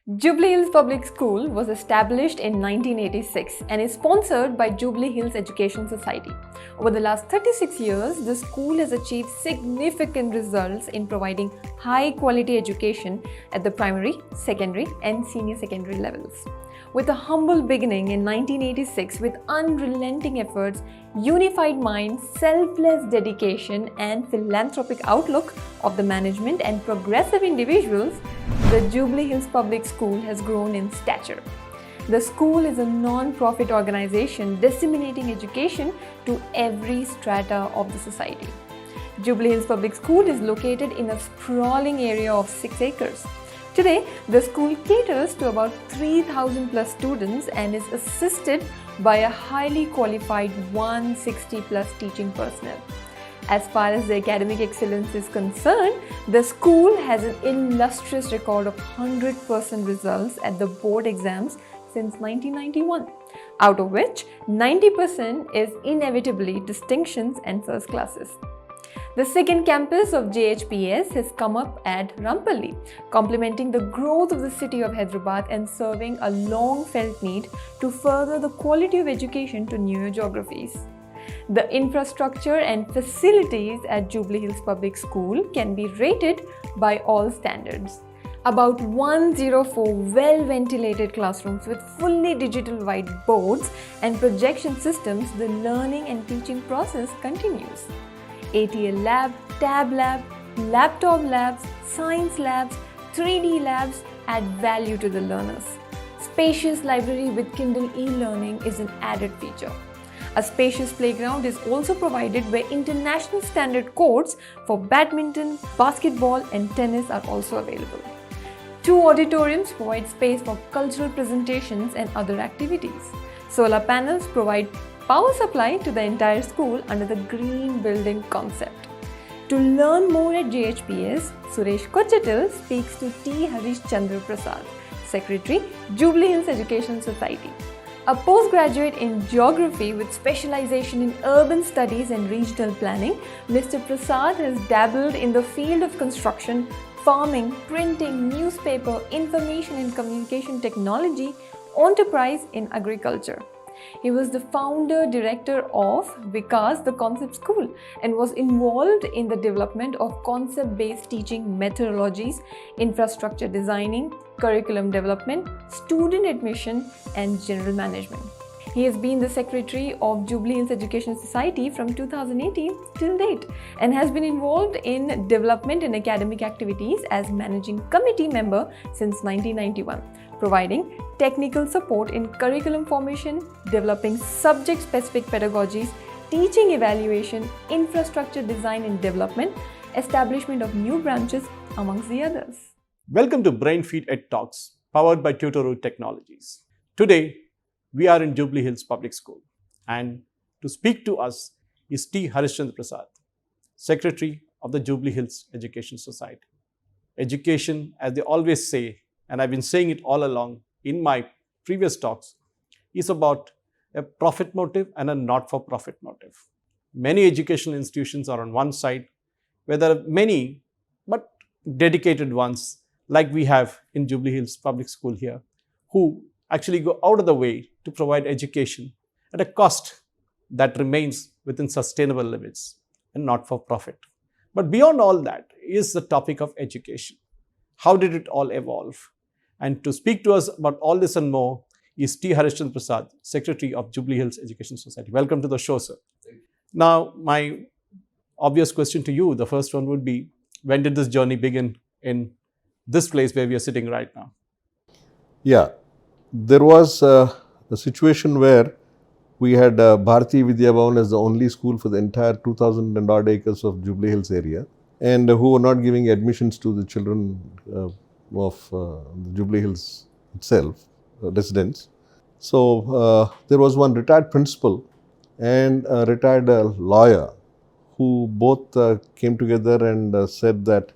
Jubilee Hills Public School was established in 1986 and is sponsored by Jubilee Hills Education Society. Over the last 36 years, the school has achieved significant results in providing high-quality education at the primary, secondary and senior secondary levels. With a humble beginning in 1986 with unrelenting efforts, unified mind, selfless dedication and philanthropic outlook of the management and progressive individuals, the Jubilee Hills Public School has grown in stature. The school is a non-profit organization disseminating education to every strata of the society. Jubilee Hills Public School is located in a sprawling area of 6 acres. Today, the school caters to about 3,000 plus students and is assisted by a highly qualified 160 plus teaching personnel. As far as the academic excellence is concerned, the school has an illustrious record of 100% results at the board exams since 1991, out of which 90% is inevitably distinctions and first classes. The second campus of JHPS has come up at Rampalli, complementing the growth of the city of Hyderabad and serving a long-felt need to further the quality of education to newer geographies. The infrastructure and facilities at Jubilee Hills Public School can be rated by all standards. About 104 well-ventilated classrooms with fully digital whiteboards and projection systems, the learning and teaching process continues. ATL lab, tab lab, laptop labs, science labs, 3D labs add value to the learners. Spacious library with Kindle e-learning is an added feature. A spacious playground is also provided where international standard courts for badminton, basketball and tennis are also available. 2 auditoriums provide space for cultural presentations and other activities. Solar panels provide power supply to the entire school under the green building concept. To learn more at JHPS, Suresh Kochatil speaks to T. Harish Chandra Prasad, Secretary, Jubilee Hills Education Society. A postgraduate in geography with specialization in urban studies and regional planning, Mr. Prasad has dabbled in the field of construction, farming, printing, newspaper, information and communication technology, enterprise in agriculture. He was the founder director of Vikas, the Concept School, and was involved in the development of concept-based teaching methodologies, infrastructure designing, curriculum development, student admission, and general management. He has been the secretary of Jubilee Hills Education Society from 2018 till date and has been involved in development and academic activities as managing committee member since 1991. Providing technical support in curriculum formation, developing subject-specific pedagogies, teaching evaluation, infrastructure design and development, establishment of new branches, amongst the others. Welcome to Brainfeed EdTalks, powered by Tutoroot Technologies. Today, we are in Jubilee Hills Public School, and to speak to us is T. Harish Chandra Prasad, Secretary of the Jubilee Hills Education Society. Education, as they always say, and I've been saying it all along in my previous talks, is about a profit motive and a not-for-profit motive. Many educational institutions are on one side, where there are many but dedicated ones like we have in Jubilee Hills Public School here, who actually go out of the way to provide education at a cost that remains within sustainable limits and not for profit. But beyond all that is the topic of education. How did it all evolve? And to speak to us about all this and more is T. Harish Chandra Prasad, Secretary of Jubilee Hills Education Society. Welcome to the show, sir. Now, my obvious question to you, the first one would be, when did this journey begin in this place where we are sitting right now? Yeah, there was a situation where we had Bharati Vidya Bhavan as the only school for the entire 2,000 and odd acres of Jubilee Hills area, and who were not giving admissions to the children of the Jubilee Hills itself, residents. So there was one retired principal and a retired lawyer who both came together and said that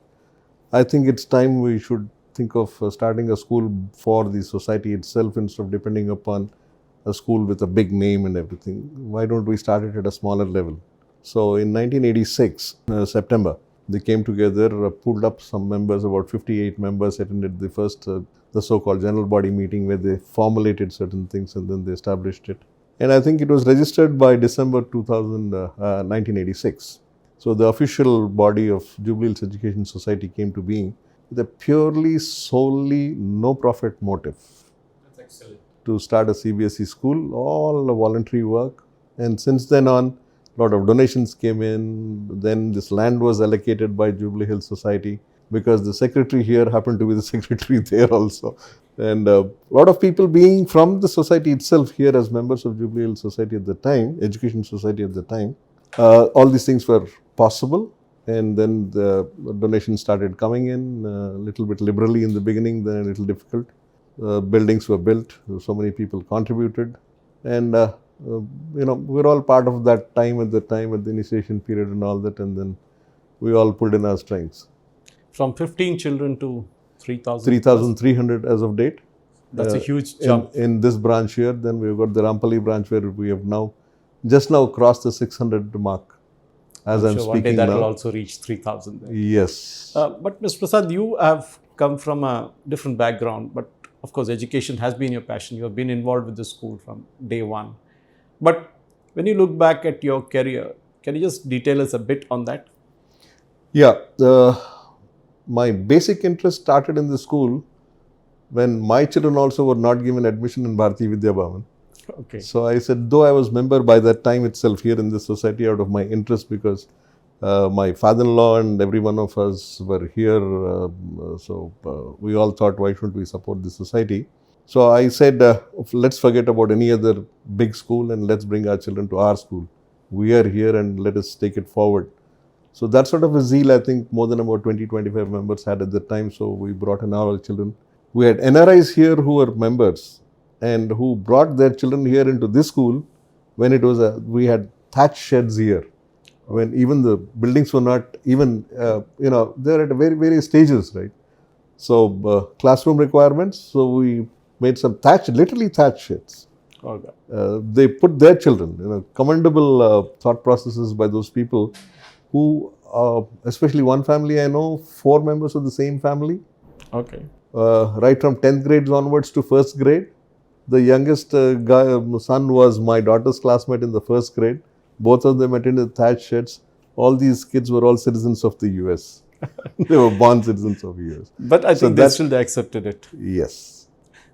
I think it's time we should think of starting a school for the society itself instead of depending upon a school with a big name and everything. Why don't we start it at a smaller level? So in 1986, September, They came together, pulled up some members, about 58 members attended the first, the so-called general body meeting where they formulated certain things and then they established it. And I think it was registered by December 1986. So the official body of Jubilee Hills Education Society came to being with a purely, solely, no profit motive. That's excellent. To start a CBSE school, all the voluntary work. And since then on, a lot of donations came in. Then this land was allocated by Jubilee Hills Society because the secretary here happened to be the secretary there also. And a lot of people being from the society itself here as members of Jubilee Hills Society at the time, Education Society at the time, all these things were possible. And then the donations started coming in a little bit liberally in the beginning, then a little difficult. Buildings were built, so many people contributed. And we're all part of that time at the initiation period and all that, and then we all pulled in our strengths. From 15 children to 3,000? 3,300 as of date. That's a huge jump. In this branch here, then we've got the Rampalli branch where we have just now crossed the 600 mark. As I'm sure speaking one day that now. will also reach 3,000. Yes. But Mr. Prasad, you have come from a different background, but of course education has been your passion. You have been involved with the school from day one. But when you look back at your career, can you just detail us a bit on that? Yeah. My basic interest started in the school when my children also were not given admission in Bharati Vidya Bhavan. Okay. So I said, though I was member by that time itself here in the society out of my interest, because my father-in-law and every one of us were here. We all thought, why shouldn't we support the society? So I said, let's forget about any other big school and let's bring our children to our school. We are here and let us take it forward. So that sort of a zeal, I think more than about 20-25 members had at the time. So we brought in our children. We had NRIs here who were members and who brought their children here into this school when it was we had thatch sheds here. When even the buildings were not even, they're at various stages, right? So classroom requirements, so we made some literally thatch sheds. Okay. They put their children, commendable thought processes by those people who, especially one family I know, 4 members of the same family. Okay. Right from 10th grades onwards to 1st grade. The youngest son was my daughter's classmate in the 1st grade. Both of them attended thatch sheds. All these kids were all citizens of the US. They were born citizens of the US. But I think they accepted it. Yes.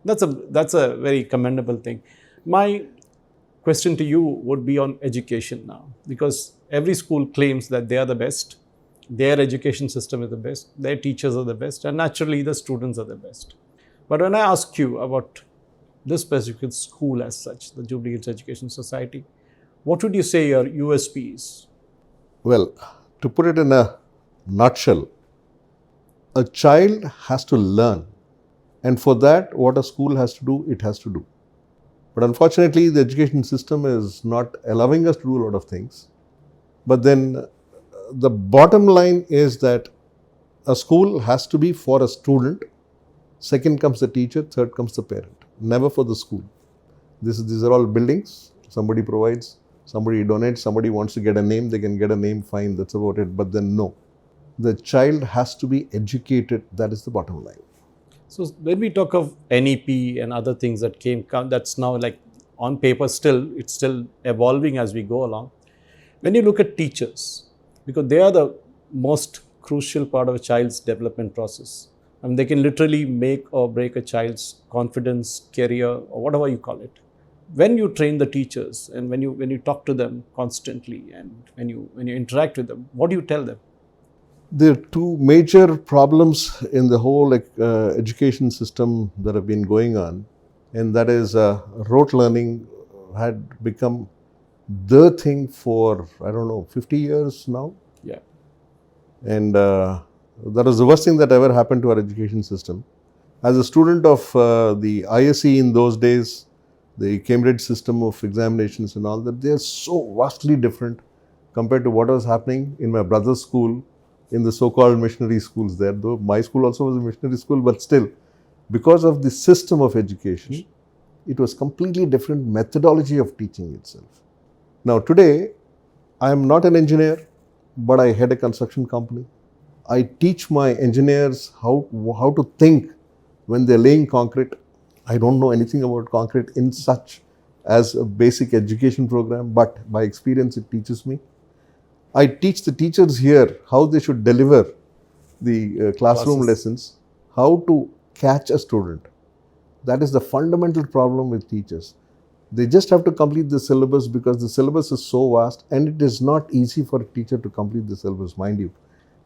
That's a very commendable thing. My question to you would be on education now, because every school claims that they are the best, their education system is the best, their teachers are the best, and naturally the students are the best. But when I ask you about this specific school as such, the Jubilee Hills Education Society, what would you say your USP is? Well, to put it in a nutshell, a child has to learn. And for that, what a school has to do, it has to do. But unfortunately, the education system is not allowing us to do a lot of things. But then the bottom line is that a school has to be for a student. Second comes the teacher, third comes the parent. Never for the school. These are all buildings. Somebody provides, somebody donates, somebody wants to get a name, they can get a name, fine, that's about it. But then no. The child has to be educated. That is the bottom line. So when we talk of NEP and other things that that's now like on paper it's still evolving as we go along. When you look at teachers, because they are the most crucial part of a child's development process. I mean, they can literally make or break a child's confidence, career, or whatever you call it. When you train the teachers and when you talk to them constantly and when you interact with them, what do you tell them? There are 2 major problems in the whole education system that have been going on, and that is rote learning had become the thing for, 50 years now. Yeah. And that was the worst thing that ever happened to our education system. As a student of the ISE in those days, the Cambridge system of examinations and all that, they are so vastly different compared to what was happening in my brother's school, in the so-called missionary schools there. Though my school also was a missionary school, but still, because of the system of education, it was completely different methodology of teaching itself. Now today, I am not an engineer, but I head a construction company. I teach my engineers how to think when they're laying concrete. I don't know anything about concrete in such as a basic education program, but by experience it teaches me. I teach the teachers here how they should deliver the classroom lessons, how to catch a student. That is the fundamental problem with teachers. They just have to complete the syllabus because the syllabus is so vast, and it is not easy for a teacher to complete the syllabus, mind you.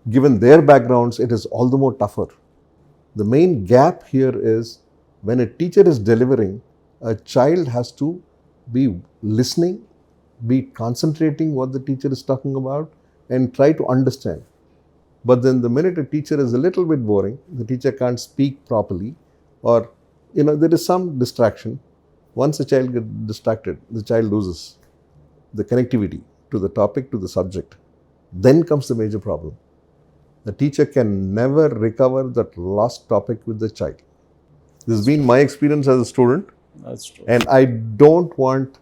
Given their backgrounds, it is all the more tougher. The main gap here is when a teacher is delivering, a child has to be listening, be concentrating what the teacher is talking about, and try to understand. But then the minute a teacher is a little bit boring, the teacher can't speak properly, or there is some distraction. Once a child gets distracted, the child loses the connectivity to the topic, to the subject. Then comes the major problem. The teacher can never recover that lost topic with the child. This has been my experience as a student. That's true. And I don't want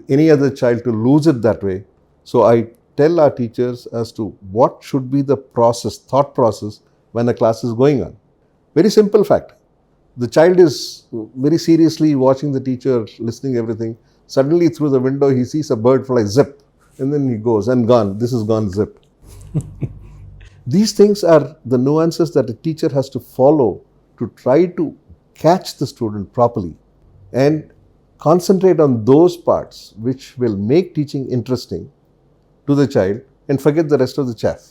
any other child to lose it that way. So I tell our teachers as to what should be the thought process when a class is going on. Very simple fact. The child is very seriously watching the teacher, listening to everything. Suddenly through the window he sees a bird fly, zip, and then he goes and gone. This is gone, zip. These things are the nuances that a teacher has to follow to try to catch the student properly and concentrate on those parts which will make teaching interesting to the child and forget the rest of the chaff.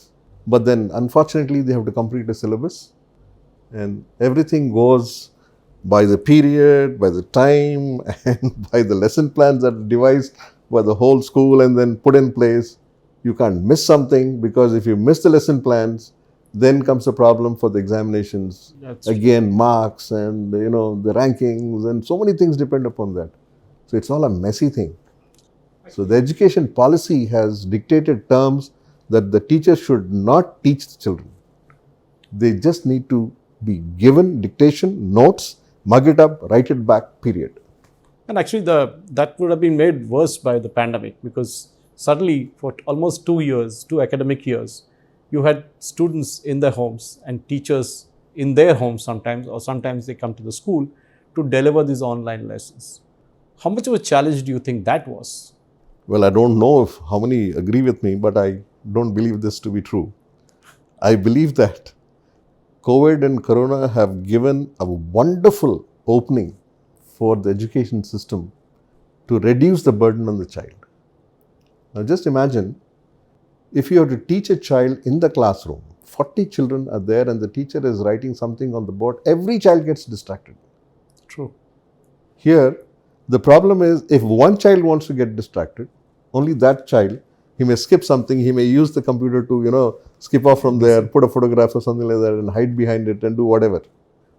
But then unfortunately they have to complete a syllabus, and everything goes by the period, by the time, and by the lesson plans that are devised by the whole school and then put in place. You can't miss something, because if you miss the lesson plans, then comes a problem for the examinations. Again, marks and the rankings, and so many things depend upon that. So it's all a messy thing. So the education policy has dictated terms that the teacher should not teach the children. They just need to be given dictation, notes, mug it up, write it back, period. And actually that would have been made worse by the pandemic, because suddenly for almost 2 years, 2 academic years, you had students in their homes and teachers in their homes sometimes, or sometimes they come to the school to deliver these online lessons. How much of a challenge do you think that was? Well, I don't know how many agree with me, but I don't believe this to be true. I believe that COVID and Corona have given a wonderful opening for the education system to reduce the burden on the child. Now just imagine, if you have to teach a child in the classroom, 40 children are there and the teacher is writing something on the board, every child gets distracted. True. Here, the problem is, if one child wants to get distracted, only that child, he may skip something, he may use the computer to, skip off from there, put a photograph or something like that and hide behind it and do whatever.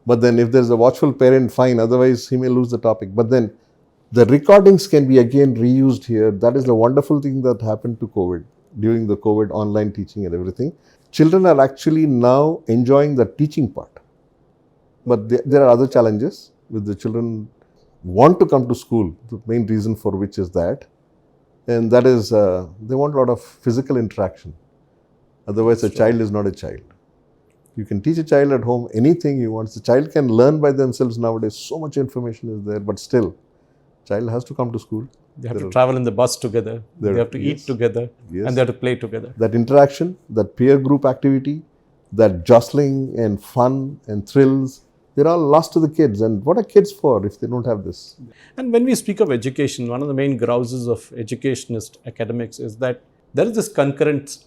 But then if there's a watchful parent, fine, otherwise he may lose the topic. But then the recordings can be again reused here. That is the wonderful thing that happened to COVID, during the COVID online teaching and everything. Children are actually now enjoying the teaching part. But there are other challenges with the children want to come to school. The main reason for which is that. And that is, they want a lot of physical interaction. Otherwise, a child is not a child. You can teach a child at home anything you want. The child can learn by themselves nowadays. So much information is there, but still, child has to come to school. They have to travel in the bus together. They have to eat together, and they have to play together. That interaction, that peer group activity, that jostling and fun and thrills, they're all lost to the kids. And what are kids for if they don't have this? And when we speak of education, one of the main grouses of educationist academics is that there is this concurrent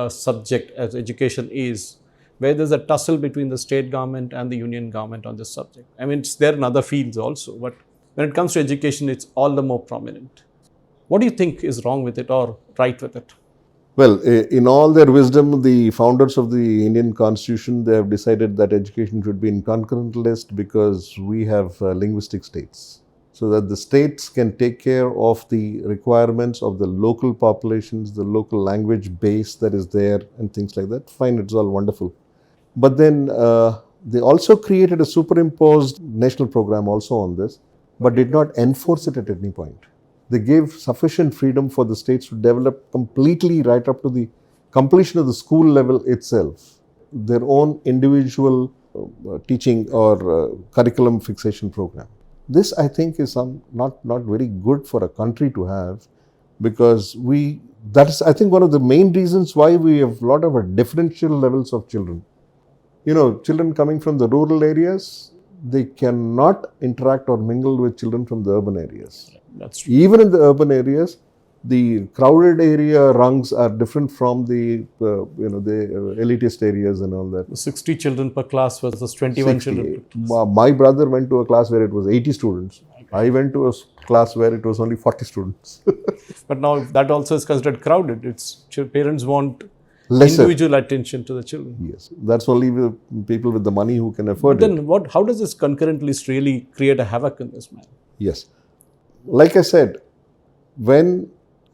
subject as education is, where there's a tussle between the state government and the union government on this subject. I mean, it's there in other fields also, but when it comes to education, it's all the more prominent. What do you think is wrong with it or right with it? Well, in all their wisdom, the founders of the Indian Constitution, they have decided that education should be in concurrent list because we have linguistic states. So that the states can take care of the requirements of the local populations, the local language base that is there and things like that. Fine, it's all wonderful. But then they also created a superimposed national program also on this, but did not enforce it at any point. They gave sufficient freedom for the states to develop completely right up to the completion of the school level itself, their own individual teaching or curriculum fixation program. This, I think, is not very good for a country to have, because that is, I think, one of the main reasons why we have a lot of differential levels of children. Children coming from the rural areas, they cannot interact or mingle with children from the urban areas. That's true. Even in the urban areas, the crowded area rungs are different from the elitist areas and all that. 60 children per class versus 21 children per class. My brother went to a class where it was 80 students. I went to a class where it was only 40 students. But now that also is considered crowded. Parents want Lesser. Individual attention to the children. Yes, that's only the people with the money who can afford But it. then how does this concurrent list really create a havoc in this manner? Yes. Like I said, when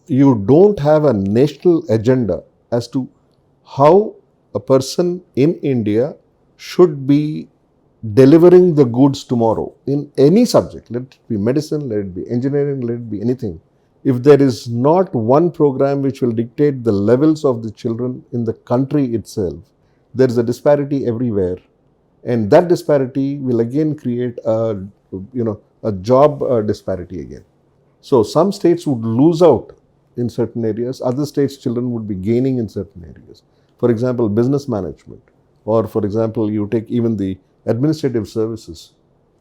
you don't have a national agenda as to how a person in India should be delivering the goods tomorrow in any subject, let it be medicine, let it be engineering, let it be anything. If there is not one program which will dictate the levels of the children in the country itself, there is a disparity everywhere. And that disparity will again create a job disparity again. So some states would lose out in certain areas, other states' children would be gaining in certain areas. For example, business management, or for example, you take even the administrative services.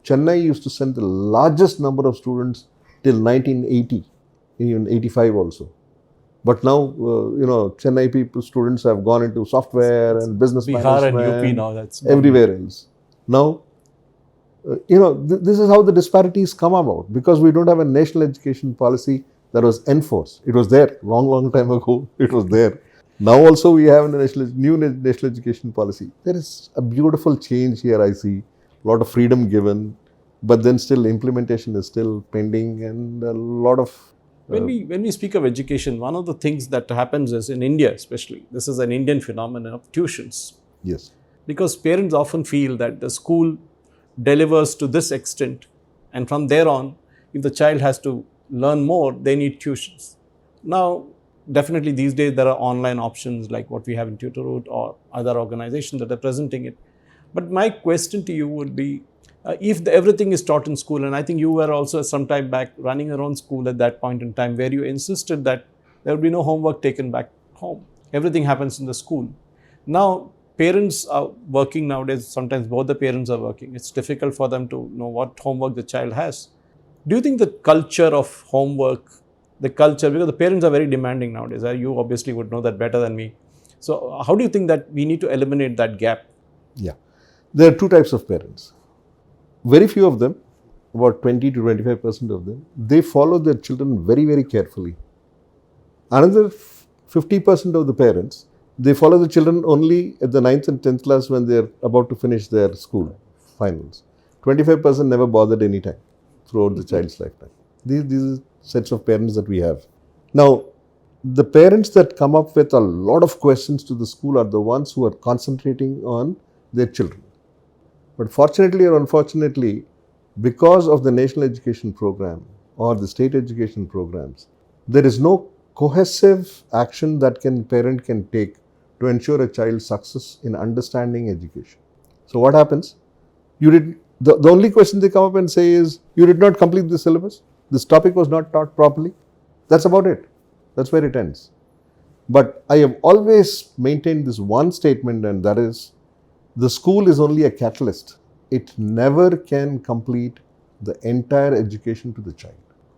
Chennai used to send the largest number of students till 1980, even 85 also. But now, Chennai students have gone into software and business Bihar management. and UP now, that's everywhere else. Now, this is how the disparities come about, because we don't have a national education policy that was enforced. It was there long time ago. It was there. Now also we have a new national education policy. There is a beautiful change here, I see. A lot of freedom given, but then still implementation is still pending, and a lot of... When we speak of education, one of the things that happens is, in India especially, this is an Indian phenomenon of tuitions. Yes. Because parents often feel that the school delivers to this extent, and from there on, if the child has to learn more, they need tuitions. Now, definitely these days there are online options like what we have in Tutoroot or other organizations that are presenting it. But my question to you would be, if everything is taught in school, and I think you were also some time back running your own school at that point in time, where you insisted that there would be no homework taken back home. Everything happens in the school. Now, parents are working nowadays. Sometimes both the parents are working. It's difficult for them to know what homework the child has. Do you think the culture of homework, because the parents are very demanding nowadays, you obviously would know that better than me. So how do you think that we need to eliminate that gap? Yeah. There are two types of parents. Very few of them, about 20 to 25% of them, they follow their children very, very carefully. Another 50% of the parents, they follow the children only at the 9th and 10th class when they're about to finish their school finals. 25% never bothered any time throughout the child's lifetime. These are sets of parents that we have. Now, the parents that come up with a lot of questions to the school are the ones who are concentrating on their children. But fortunately or unfortunately, because of the national education program or the state education programs, there is no cohesive action that parent can take to ensure a child's success in understanding education. So what happens? The only question they come up and say is, you did not complete the syllabus. This topic was not taught properly. That's about it. That's where it ends. But I have always maintained this one statement, and that is, the school is only a catalyst. It never can complete the entire education to the child.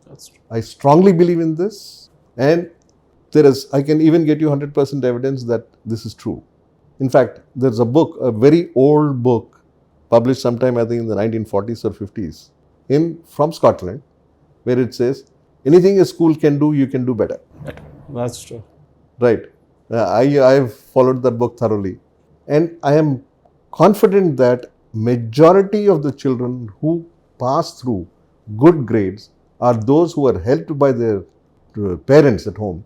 That's true. I strongly believe in this, and I can even get you 100% evidence that this is true. In fact, there's a book, a very old book, published sometime I think in the 1940s or 50s, from Scotland, where it says, anything a school can do, you can do better. That's true. Right. I've followed that book thoroughly. And I am confident that majority of the children who pass through good grades are those who are helped by their parents at home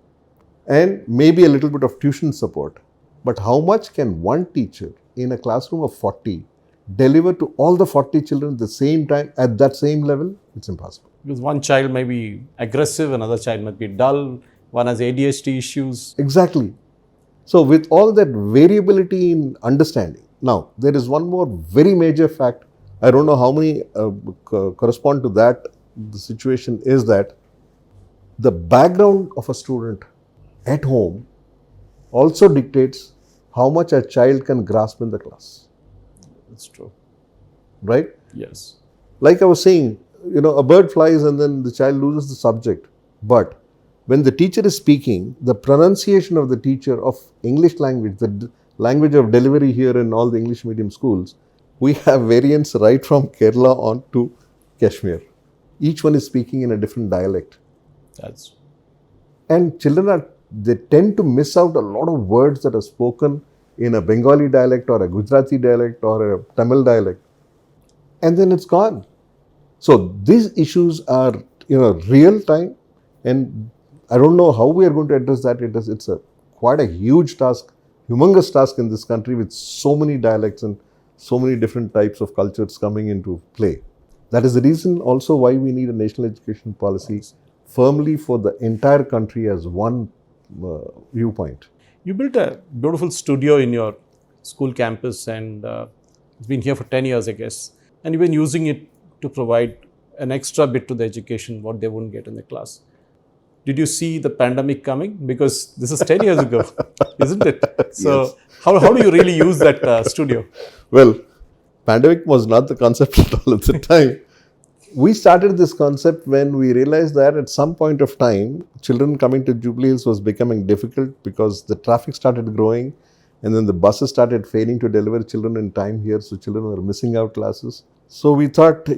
and maybe a little bit of tuition support. But how much can one teacher in a classroom of 40 deliver to all the 40 children at the same time at that same level? It's impossible. Because one child may be aggressive, another child might be dull, one has ADHD issues. Exactly. So with all that variability in understanding, now there is one more very major fact. I don't know how many correspond to that. The situation is that the background of a student at home also dictates how much a child can grasp in the class, That's true. right? Yes. Like I was saying, a bird flies and then the child loses the subject. But when the teacher is speaking, the pronunciation of the teacher of English language, the language of delivery here in all the English medium schools, we have variants right from Kerala on to Kashmir. Each one is speaking in a different dialect. That's And children they tend to miss out a lot of words that are spoken in a Bengali dialect or a Gujarati dialect or a Tamil dialect. And then it's gone. So these issues are, real time, and I don't know how we are going to address that. It's quite a huge task, humongous task in this country with so many dialects and so many different types of cultures coming into play. That is the reason also why we need a national education policy firmly for the entire country as one viewpoint. You built a beautiful studio in your school campus, and it's been here for 10 years, I guess. And you've been using it to provide an extra bit to the education, what they wouldn't get in the class. Did you see the pandemic coming? Because this is 10 years ago, isn't it? So Yes. how do you really use that studio? Well, pandemic was not the concept at all at the time. We started this concept when we realized that at some point of time, children coming to Jubilee Hills was becoming difficult because the traffic started growing and then the buses started failing to deliver children in time here. So children were missing out classes. So we thought,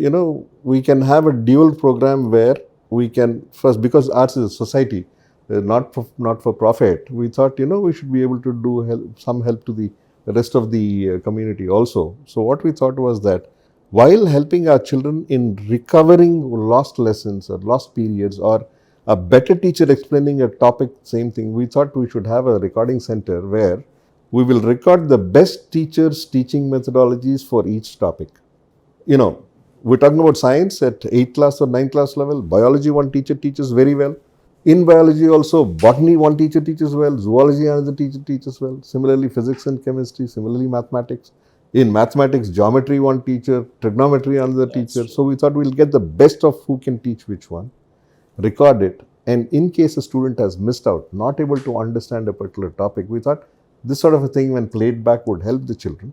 we can have a dual program where we can first, because arts is a society, not for profit, we thought, we should be able to do some help to the rest of the community also. So what we thought was that while helping our children in recovering lost lessons or lost periods or a better teacher explaining a topic, same thing, we thought we should have a recording center where we will record the best teachers' teaching methodologies for each topic. We're talking about science at 8th class or 9th class level. Biology, one teacher teaches very well. In biology also, botany, one teacher teaches well. Zoology, another teacher teaches well. Similarly, physics and chemistry. Similarly, mathematics. In mathematics, geometry, one teacher. Trigonometry, another teacher. true. So we thought we'll get the best of who can teach which one, record it. And in case a student has missed out, not able to understand a particular topic, we thought this sort of a thing when played back would help the children.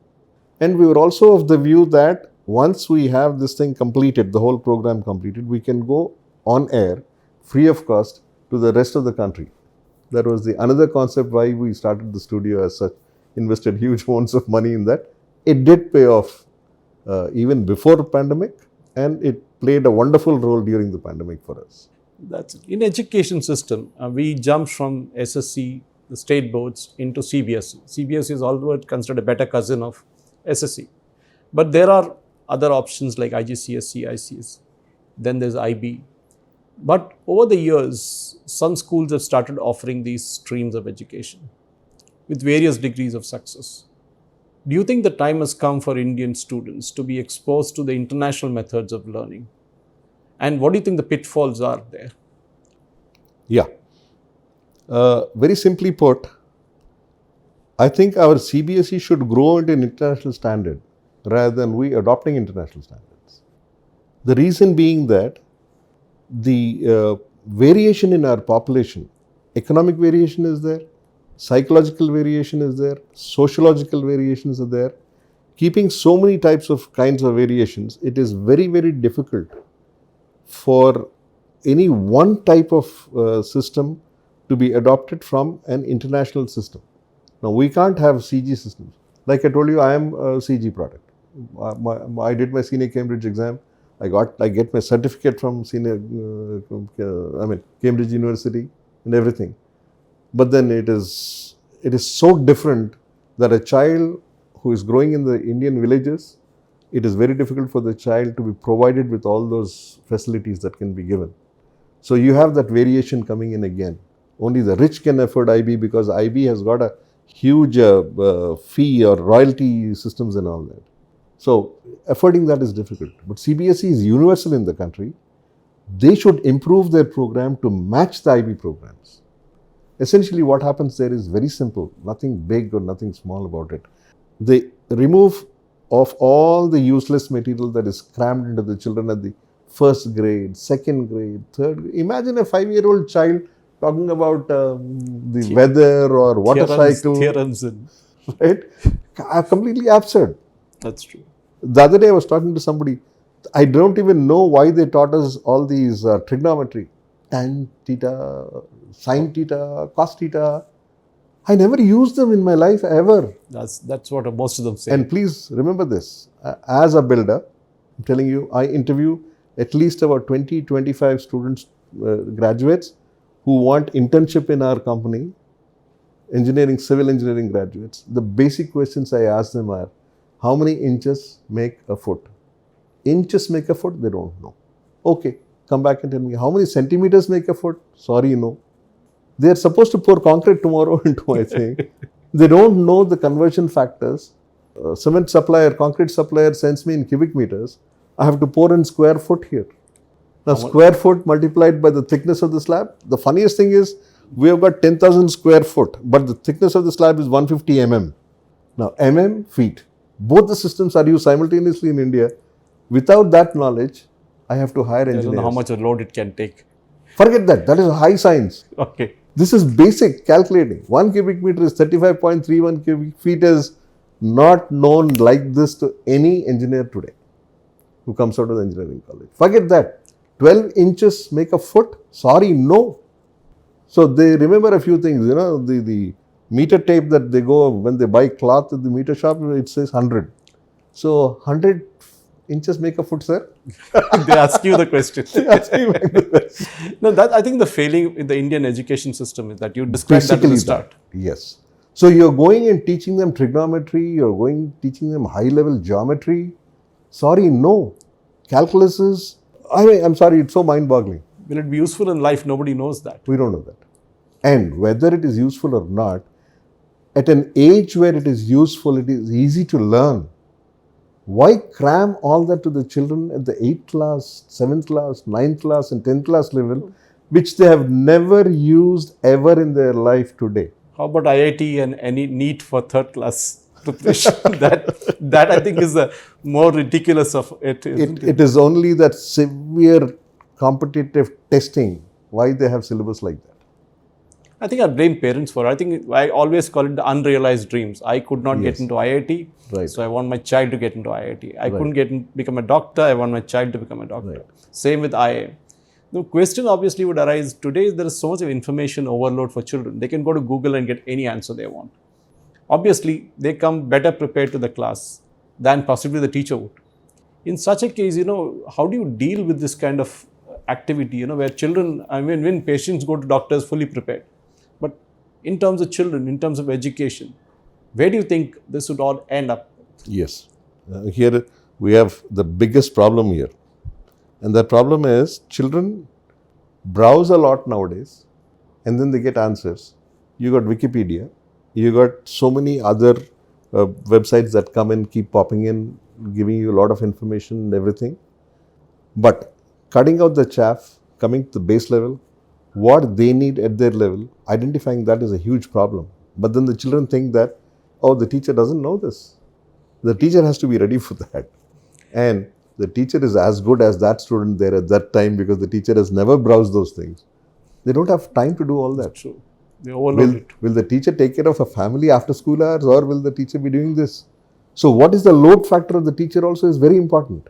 And we were also of the view that once we have this thing completed, the whole program completed, we can go on air free of cost to the rest of the country. That was the another concept why we started the studio as such, invested huge amounts of money in that. It did pay off even before the pandemic, and it played a wonderful role during the pandemic for us. That's it. In education system, we jumped from SSC, the state boards, into CBSE. CBSE is always considered a better cousin of SSC. But there are other options like IGCSE, ICS. Then there's IB. But over the years, some schools have started offering these streams of education with various degrees of success. Do you think the time has come for Indian students to be exposed to the international methods of learning? And what do you think the pitfalls are there? Yeah. Very simply put, I think our CBSE should grow into an international standard rather than we adopting international standards. The reason being that the variation in our population, economic variation is there, psychological variation is there, sociological variations are there. Keeping so many kinds of variations, it is very, very difficult for any one type of system to be adopted from an international system. Now, we can't have CG systems. Like I told you, I am a CG product. I did my senior Cambridge exam. I get my certificate from Cambridge University and everything. But then it is so different that a child who is growing in the Indian villages, it is very difficult for the child to be provided with all those facilities that can be given. So you have that variation coming in again. Only the rich can afford IB because IB has got a huge fee or royalty systems and all that. So affording that is difficult. But CBSE is universal in the country. They should improve their program to match the IB programs. Essentially, what happens there is very simple, nothing big or nothing small about it. They remove of all the useless material that is crammed into the children at the first grade, second grade, third grade. Imagine a 5-year-old child talking about the weather or water cycle. Theorems and Right? Completely absurd. that's true. The other day I was talking to somebody. I don't even know why they taught us all these trigonometry. Tan theta, sine theta, cos theta. I never used them in my life ever. That's what most of them say. And please remember this. As a builder, I'm telling you, I interview at least about 20-25 students, graduates who want internship in our company, civil engineering graduates. The basic questions I ask them are, how many inches make a foot? Inches make a foot? They don't know. Okay, come back and tell me, how many centimeters make a foot? Sorry, no. They are supposed to pour concrete tomorrow into my thing. They don't know the conversion factors. Cement supplier, concrete supplier sends me in cubic meters. I have to pour in square foot here. Now, square foot multiplied by the thickness of the slab. The funniest thing is, we have got 10,000 square foot, but the thickness of the slab is 150 mm. Now, mm, feet. Both the systems are used simultaneously in India. Without that knowledge, I have to hire engineers. I don't know how much a load it can take. Forget that. That is high science. Okay. This is basic calculating. 1 cubic meter is 35.31 cubic feet is not known like this to any engineer today who comes out of the engineering college. Forget that. 12 inches make a foot? Sorry, no. So they remember a few things, the meter tape that they go when they buy cloth at the meter shop, it says 100. So 100 inches make a foot, sir? They ask you the question. They ask me the question. No, that I think the failing in the Indian education system is that you described that at the start. Yes. So you're going and teaching them trigonometry, you're going teaching them high-level geometry. Sorry, no. Calculus is, I'm sorry, it's so mind-boggling. Will it be useful in life? Nobody knows that. We don't know that. And whether it is useful or not, at an age where it is useful, it is easy to learn. Why cram all that to the children at the 8th class, 7th class, 9th class and 10th class level, which they have never used ever in their life today? How about IIT and any NEET for third class preparation? that I think is the more ridiculous of it. It is only that severe competitive testing why they have syllabus like that. I think I blame parents for it. I think I always call it the unrealized dreams. I could not get into IIT, right. So I want my child to get into IIT. I couldn't become a doctor, I want my child to become a doctor. Right. Same with IA. The question obviously would arise today is there is so much of information overload for children. They can go to Google and get any answer they want. Obviously, they come better prepared to the class than possibly the teacher would. In such a case, how do you deal with this kind of activity, where children, when patients go to doctors fully prepared, but in terms of children, in terms of education, where do you think this would all end up? Yes. Here we have the biggest problem here. And that problem is children browse a lot nowadays and then they get answers. You got Wikipedia, you got so many other websites that come and keep popping in, giving you a lot of information and everything. But cutting out the chaff, coming to the base level, what they need at their level, identifying that is a huge problem. But then the children think that, oh, the teacher doesn't know this. The teacher has to be ready for that. And the teacher is as good as that student there at that time because the teacher has never browsed those things. They don't have time to do all that. True. They overload it. Will the teacher take care of a family after school hours or will the teacher be doing this? So what is the load factor of the teacher also is very important.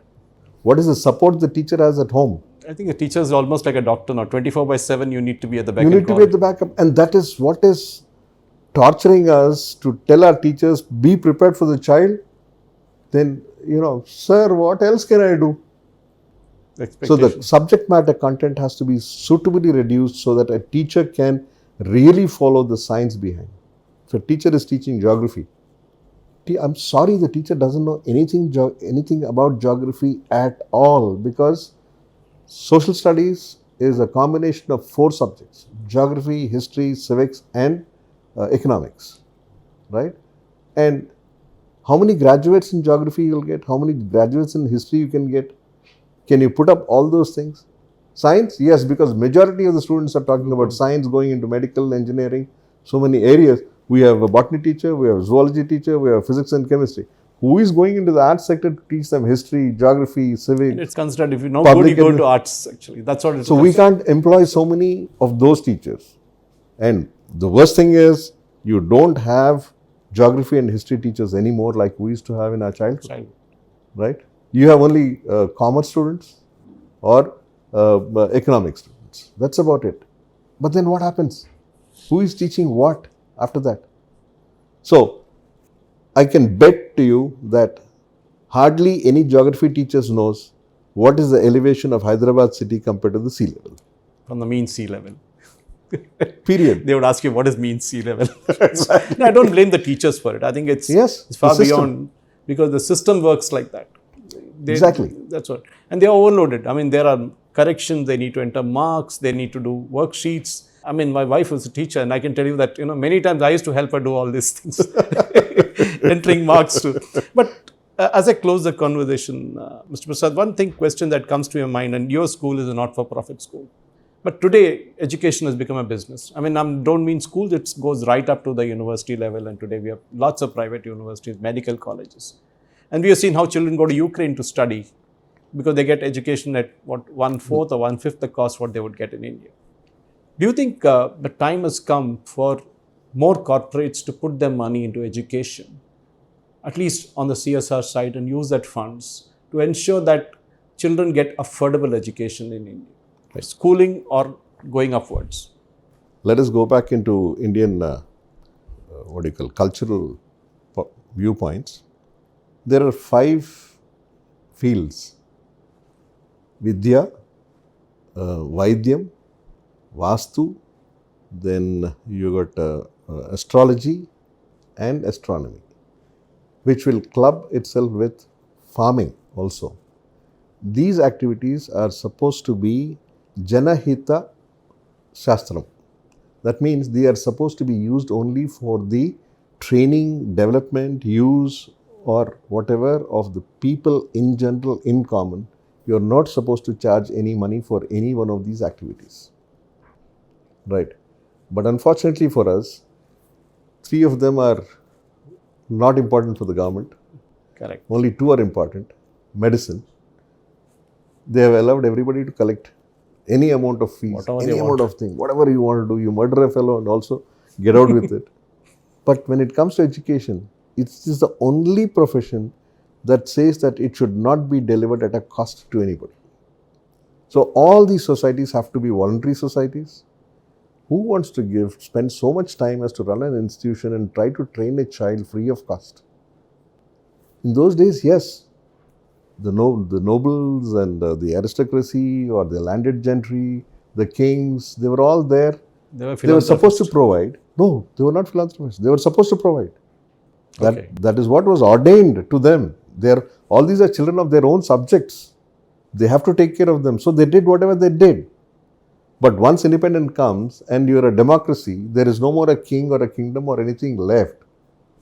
What is the support the teacher has at home? I think a teacher is almost like a doctor now. 24/7, you need to be at the back. You need to be at the backup. And that is what is torturing us to tell our teachers, be prepared for the child. Then, sir, what else can I do? So the subject matter content has to be suitably reduced so that a teacher can really follow the science behind. If a teacher is teaching geography, I'm sorry the teacher doesn't know anything about geography at all because social studies is a combination of 4 subjects: geography, history, civics and economics, right? And how many graduates in geography you'll get, how many graduates in history you can get, can you put up all those things? Science, yes, because majority of the students are talking about science, going into medical, engineering, so many areas. We have a botany teacher, we have a zoology teacher, we have physics and chemistry. Who is going into the arts sector to teach them history, geography, civics? And it's considered, if you're not good, you go into arts, actually. That's what it's So we can't employ so many of those teachers. And the worst thing is, you don't have geography and history teachers anymore like we used to have in our childhood. Right? You have only commerce students or economic students. That's about it. But then what happens? Who is teaching what after that? So, I can bet to you that hardly any geography teachers knows what is the elevation of Hyderabad city compared to the sea level. From the mean sea level. Period. They would ask you, what is mean sea level? No, I don't blame the teachers for it. I think it's far beyond, because the system works like that. Exactly. That's what. And they are overloaded. I mean, there are corrections, they need to enter marks, they need to do worksheets. I mean, my wife was a teacher, and I can tell you that, many times I used to help her do all these things, entering marks too. But as I close the conversation, Mr. Prasad, one question that comes to your mind, and your school is a not-for-profit school. But today, education has become a business. I mean, I don't mean schools, it goes right up to the university level, and today we have lots of private universities, medical colleges. And we have seen how children go to Ukraine to study because they get education at 1/4 or 1/5 the cost what they would get in India. Do you think the time has come for more corporates to put their money into education, at least on the CSR side, and use that funds to ensure that children get affordable education in India, schooling or going upwards? Let us go back into Indian, cultural viewpoints. There are 5 fields: Vidya, Vaidyam, Vastu, then you got astrology and astronomy, which will club itself with farming also. These activities are supposed to be Janahita Shastram. That means they are supposed to be used only for the training, development, use or whatever of the people in general, in common. You are not supposed to charge any money for any one of these activities. Right. But unfortunately for us, 3 of them are not important for the government. Correct. Only 2 are important. Medicine. They have allowed everybody to collect any amount of fees, any amount of thing, whatever you want to do. You murder a fellow and also get out with it. But when it comes to education, it is the only profession that says that it should not be delivered at a cost to anybody. So all these societies have to be voluntary societies. Who wants to spend so much time as to run an institution and try to train a child free of cost? In those days, yes, the nobles and the aristocracy or the landed gentry, the kings, they were all there. They were supposed to provide. No, they were not philanthropists. They were supposed to provide. That is what was ordained to them. All these are children of their own subjects. They have to take care of them. So they did whatever they did. But once independence comes and you are a democracy, there is no more a king or a kingdom or anything left.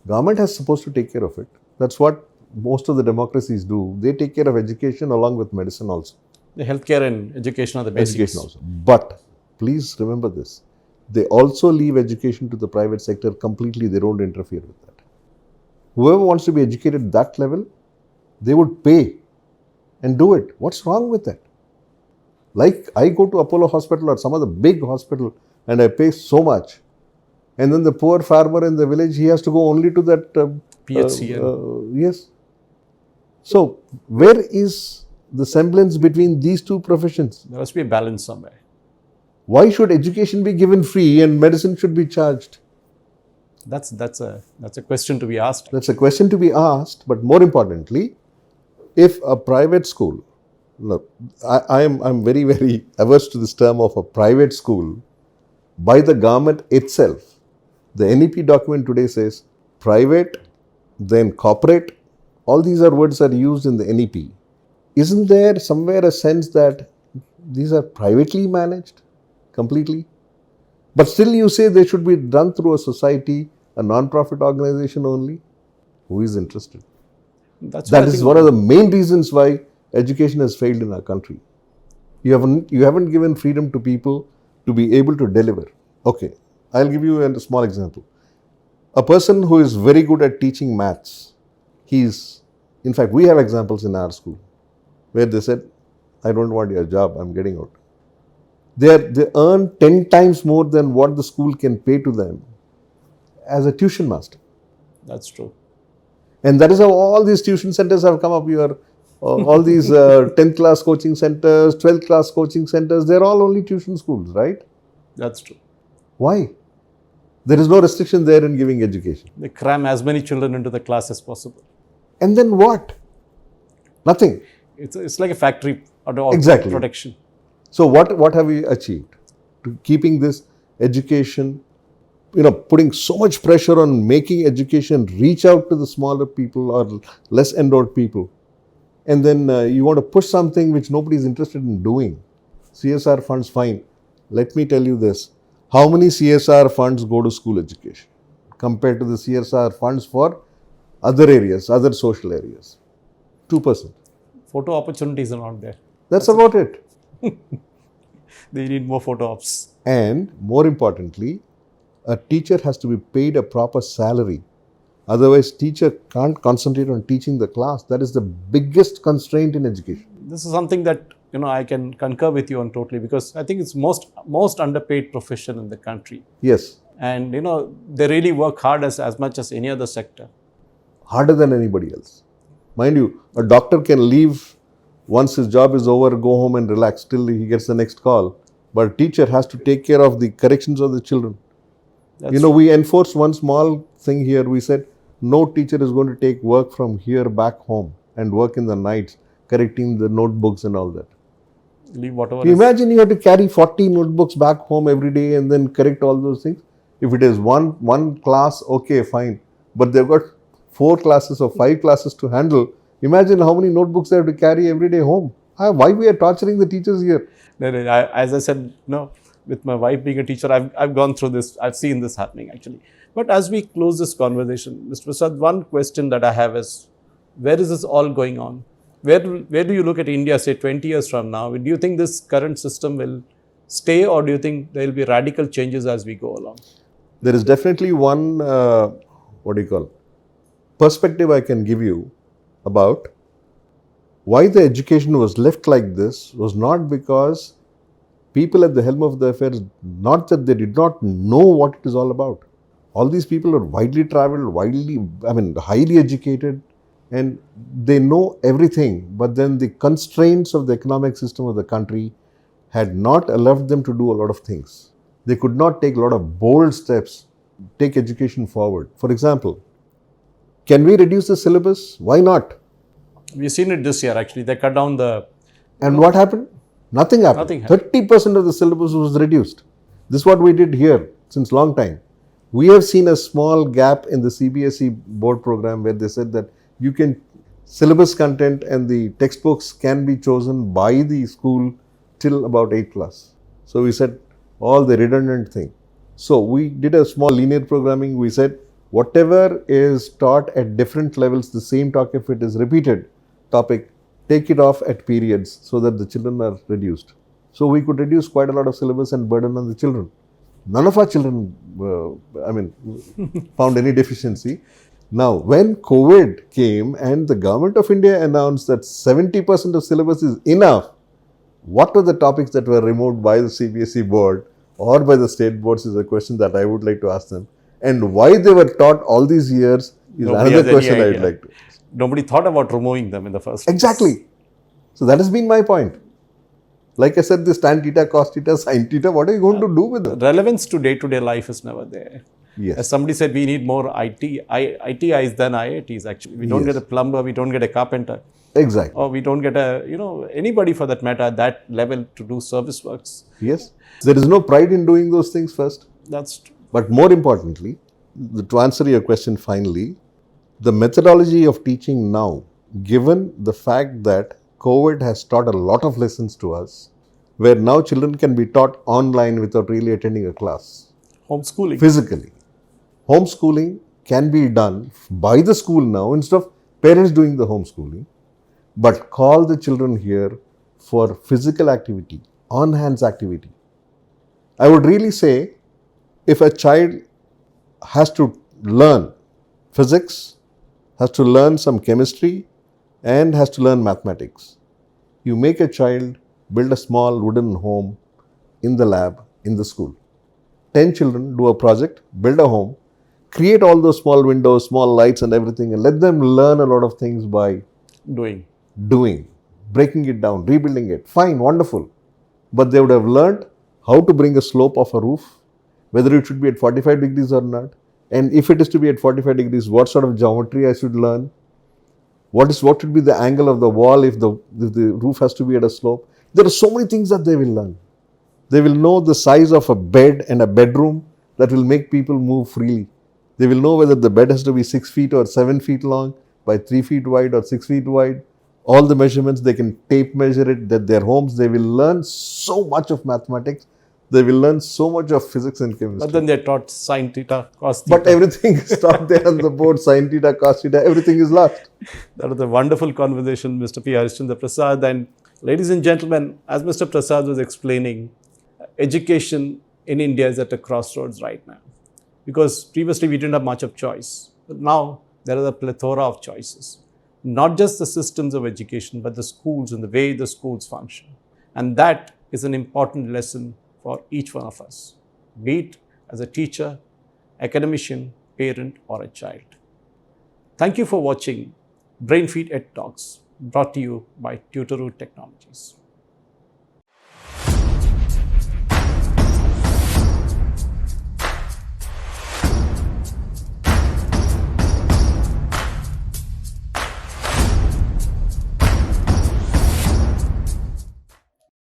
Government is supposed to take care of it. That's what most of the democracies do. They take care of education along with medicine also. The healthcare and education are the basics. Education also. But please remember this. They also leave education to the private sector completely. They don't interfere with that. Whoever wants to be educated at that level, they would pay and do it. What's wrong with that? Like I go to Apollo Hospital or some other big hospital and I pay so much. And then the poor farmer in the village, he has to go only to that PHCN. Yes. So where is the semblance between these 2 professions? There must be a balance somewhere. Why should education be given free and medicine should be charged? That's a question to be asked. That's a question to be asked. But more importantly, if a private school, look, I'm very, very averse to this term of a private school by the government itself. The NEP document today says private, then corporate. All these words are used in the NEP. Isn't there somewhere a sense that these are privately managed completely? But still you say they should be done through a society, a non-profit organization only? Who is interested? That is one of the main reasons why education has failed in our country. You haven't given freedom to people to be able to deliver. Okay, I'll give you a small example. A person who is very good at teaching maths, in fact, we have examples in our school where they said, I don't want your job, I'm getting out. They earn 10 times more than what the school can pay to them as a tuition master. That's true. And that is how all these tuition centers have come up. All these 10th class coaching centers, 12th class coaching centers, they're all only tuition schools, right? That's true. Why? There is no restriction there in giving education. They cram as many children into the class as possible. And then what? Nothing. It's like a factory or Exactly. protection. So what have we achieved? To keeping this education, putting so much pressure on making education reach out to the smaller people or less endowed people. And then you want to push something which nobody is interested in doing. CSR funds, fine. Let me tell you this. How many CSR funds go to school education compared to the CSR funds for other areas, other social areas? 2%. Photo opportunities are not there. That's about it. They need more photo ops. And more importantly, a teacher has to be paid a proper salary. Otherwise, teacher can't concentrate on teaching the class. That is the biggest constraint in education. This is something that I can concur with you on totally, because I think it's most underpaid profession in the country. Yes. And they really work hard as much as any other sector. Harder than anybody else. Mind you, a doctor can leave once his job is over, go home and relax till he gets the next call. But a teacher has to take care of the corrections of the children. We enforced one small thing here. We said, no teacher is going to take work from here back home and work in the nights, correcting the notebooks and all that. Leave whatever. Imagine you have to carry 40 notebooks back home every day and then correct all those things. If it is one class, okay, fine. But they've got 4 classes or 5 classes to handle. Imagine how many notebooks they have to carry every day home. Why we are torturing the teachers here? As I said, with my wife being a teacher, I've gone through this. I've seen this happening actually. But as we close this conversation, Mr. Prasad, one question that I have is, where is this all going on? Where do you look at India, say 20 years from now? Do you think this current system will stay, or do you think there will be radical changes as we go along? There is definitely one, perspective I can give you about why the education was left like this was not because people at the helm of the affairs, not that they did not know what it is all about. All these people are widely traveled, highly educated, and they know everything. But then the constraints of the economic system of the country had not allowed them to do a lot of things. They could not take a lot of bold steps, take education forward. For example, can we reduce the syllabus? Why not? We've seen it this year actually. They cut down the... And what happened? Nothing happened. 30% of the syllabus was reduced. This is what we did here since long time. We have seen a small gap in the CBSE board program where they said that syllabus content and the textbooks can be chosen by the school till about 8th class. So we said all the redundant thing. So we did a small linear programming. We said whatever is taught at different levels, the same talk, if it is repeated topic, take it off at periods so that the children are reduced. So we could reduce quite a lot of syllabus and burden on the children. None of our children, found any deficiency. Now, when COVID came and the government of India announced that 70% of syllabus is enough, what were the topics that were removed by the CBSE board or by the state boards is a question that I would like to ask them. And why they were taught all these years is another question I would like to ask. Nobody thought about removing them in the first place. Exactly. So that has been my point. Like I said, this tan theta, cos theta, sin theta, what are you going to do with it? Relevance to day-to-day life is never there. Yes. As somebody said, we need more ITIs than IITs actually. We don't get a plumber, we don't get a carpenter. Exactly. Or we don't get anybody for that matter at that level to do service works. Yes. There is no pride in doing those things first. That's true. But more importantly, to answer your question finally, the methodology of teaching now, given the fact that COVID has taught a lot of lessons to us, where now children can be taught online without really attending a class. Homeschooling. Physically. Homeschooling can be done by the school now instead of parents doing the homeschooling. But call the children here for physical activity, on hands activity. I would really say if a child has to learn physics, has to learn some chemistry, and has to learn mathematics, you make a child build a small wooden home in the lab, in the school. 10 children do a project, build a home, create all those small windows, small lights and everything, and let them learn a lot of things by doing, breaking it down, rebuilding it. Fine, wonderful. But they would have learned how to bring a slope of a roof, whether it should be at 45 degrees or not. And if it is to be at 45 degrees, what sort of geometry I should learn? What should be the angle of the wall if the roof has to be at a slope? There are so many things that they will learn. They will know the size of a bed and a bedroom that will make people move freely. They will know whether the bed has to be 6 feet or 7 feet long by 3 feet wide or 6 feet wide. All the measurements, they can tape measure it, that their homes, they will learn so much of mathematics. They will learn so much of physics and chemistry. But then they're taught sine theta, cos theta. But everything is taught there on the board, sine theta, cos theta, everything is lost. That was a wonderful conversation, Mr. P. Harishchandraprasad. And ladies and gentlemen, as Mr. Prasad was explaining, education in India is at a crossroads right now. Because previously we didn't have much of choice. But now there is a plethora of choices. Not just the systems of education, but the schools and the way the schools function. And that is an important lesson for each one of us, be it as a teacher, academician, parent, or a child. Thank you for watching Brainfeed EdTalks, brought to you by Tutoroot Technologies.